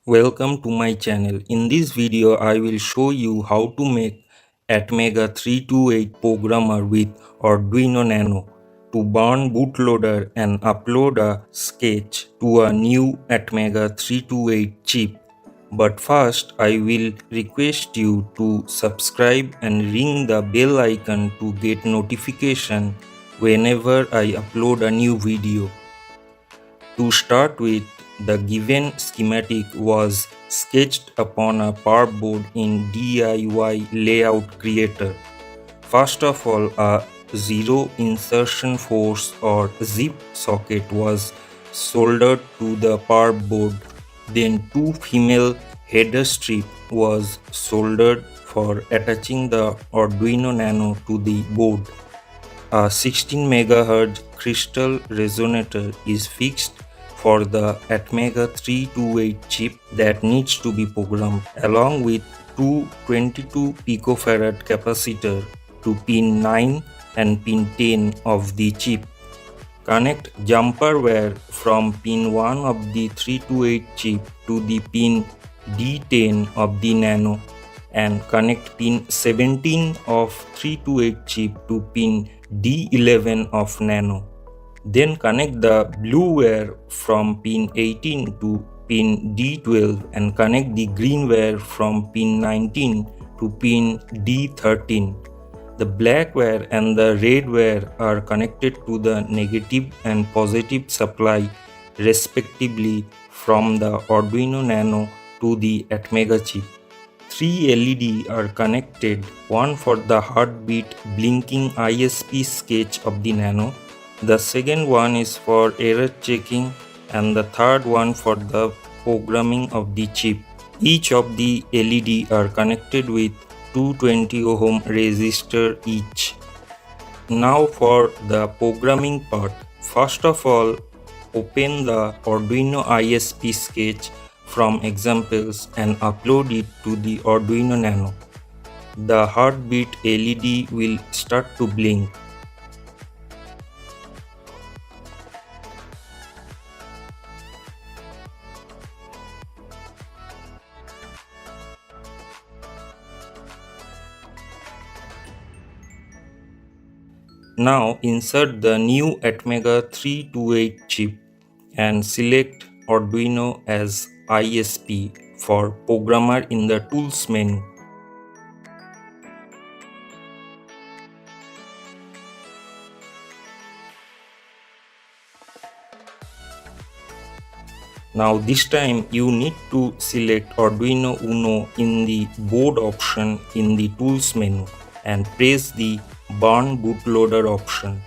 Welcome to my channel. In this video, I will show you how to make ATMega 328 programmer with Arduino Nano to burn bootloader and upload a sketch to a new ATMega 328 chip. But first, I will request you to subscribe and ring the bell icon to get notification whenever I upload a new video. To start with, the given schematic was sketched upon a board in DIY Layout Creator. First of all, a zero insertion force or zip socket was soldered to the board. Then two female header strip was soldered for attaching the Arduino Nano to the board. A 16 MHz crystal resonator is fixed for the ATMega 328 chip that needs to be programmed, along with two 22 picofarad capacitor to pin 9 and pin 10 of the chip. Connect jumper wire from pin 1 of the 328 chip to the pin D10 of the Nano and connect pin 17 of 328 chip to pin D11 of Nano. Then connect the blue wire from pin 18 to pin D12 and connect the green wire from pin 19 to pin D13. The black wire and the red wire are connected to the negative and positive supply respectively from the Arduino Nano to the ATMega chip. Three LED are connected, one for the heartbeat blinking ISP sketch of the Nano, the second one is for error checking, and the third one for the programming of the chip. Each of the LED are connected with 220 ohm resistor each. Now for the programming part. First of all, open the Arduino ISP sketch from examples and upload it to the Arduino Nano. The heartbeat LED will start to blink. Now insert the new ATMega 328 chip and select Arduino as ISP for programmer in the tools menu. Now this time you need to select Arduino Uno in the board option in the tools menu and press the burn bootloader option.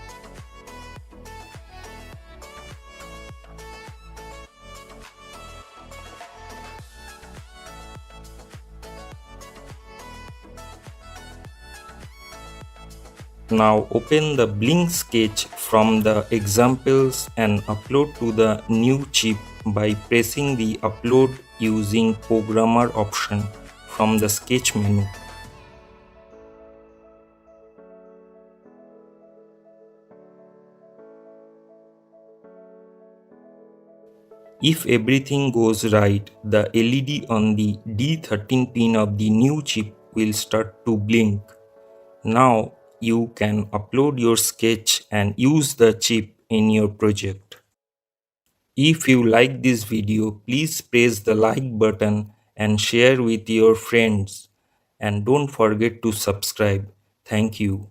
Now open the blink sketch from the examples and upload to the new chip by pressing the upload using programmer option from the sketch menu. If everything goes right, the LED on the D13 pin of the new chip will start to blink. Now you can upload your sketch and use the chip in your project. If you like this video, please press the like button and share with your friends. And don't forget to subscribe. Thank you.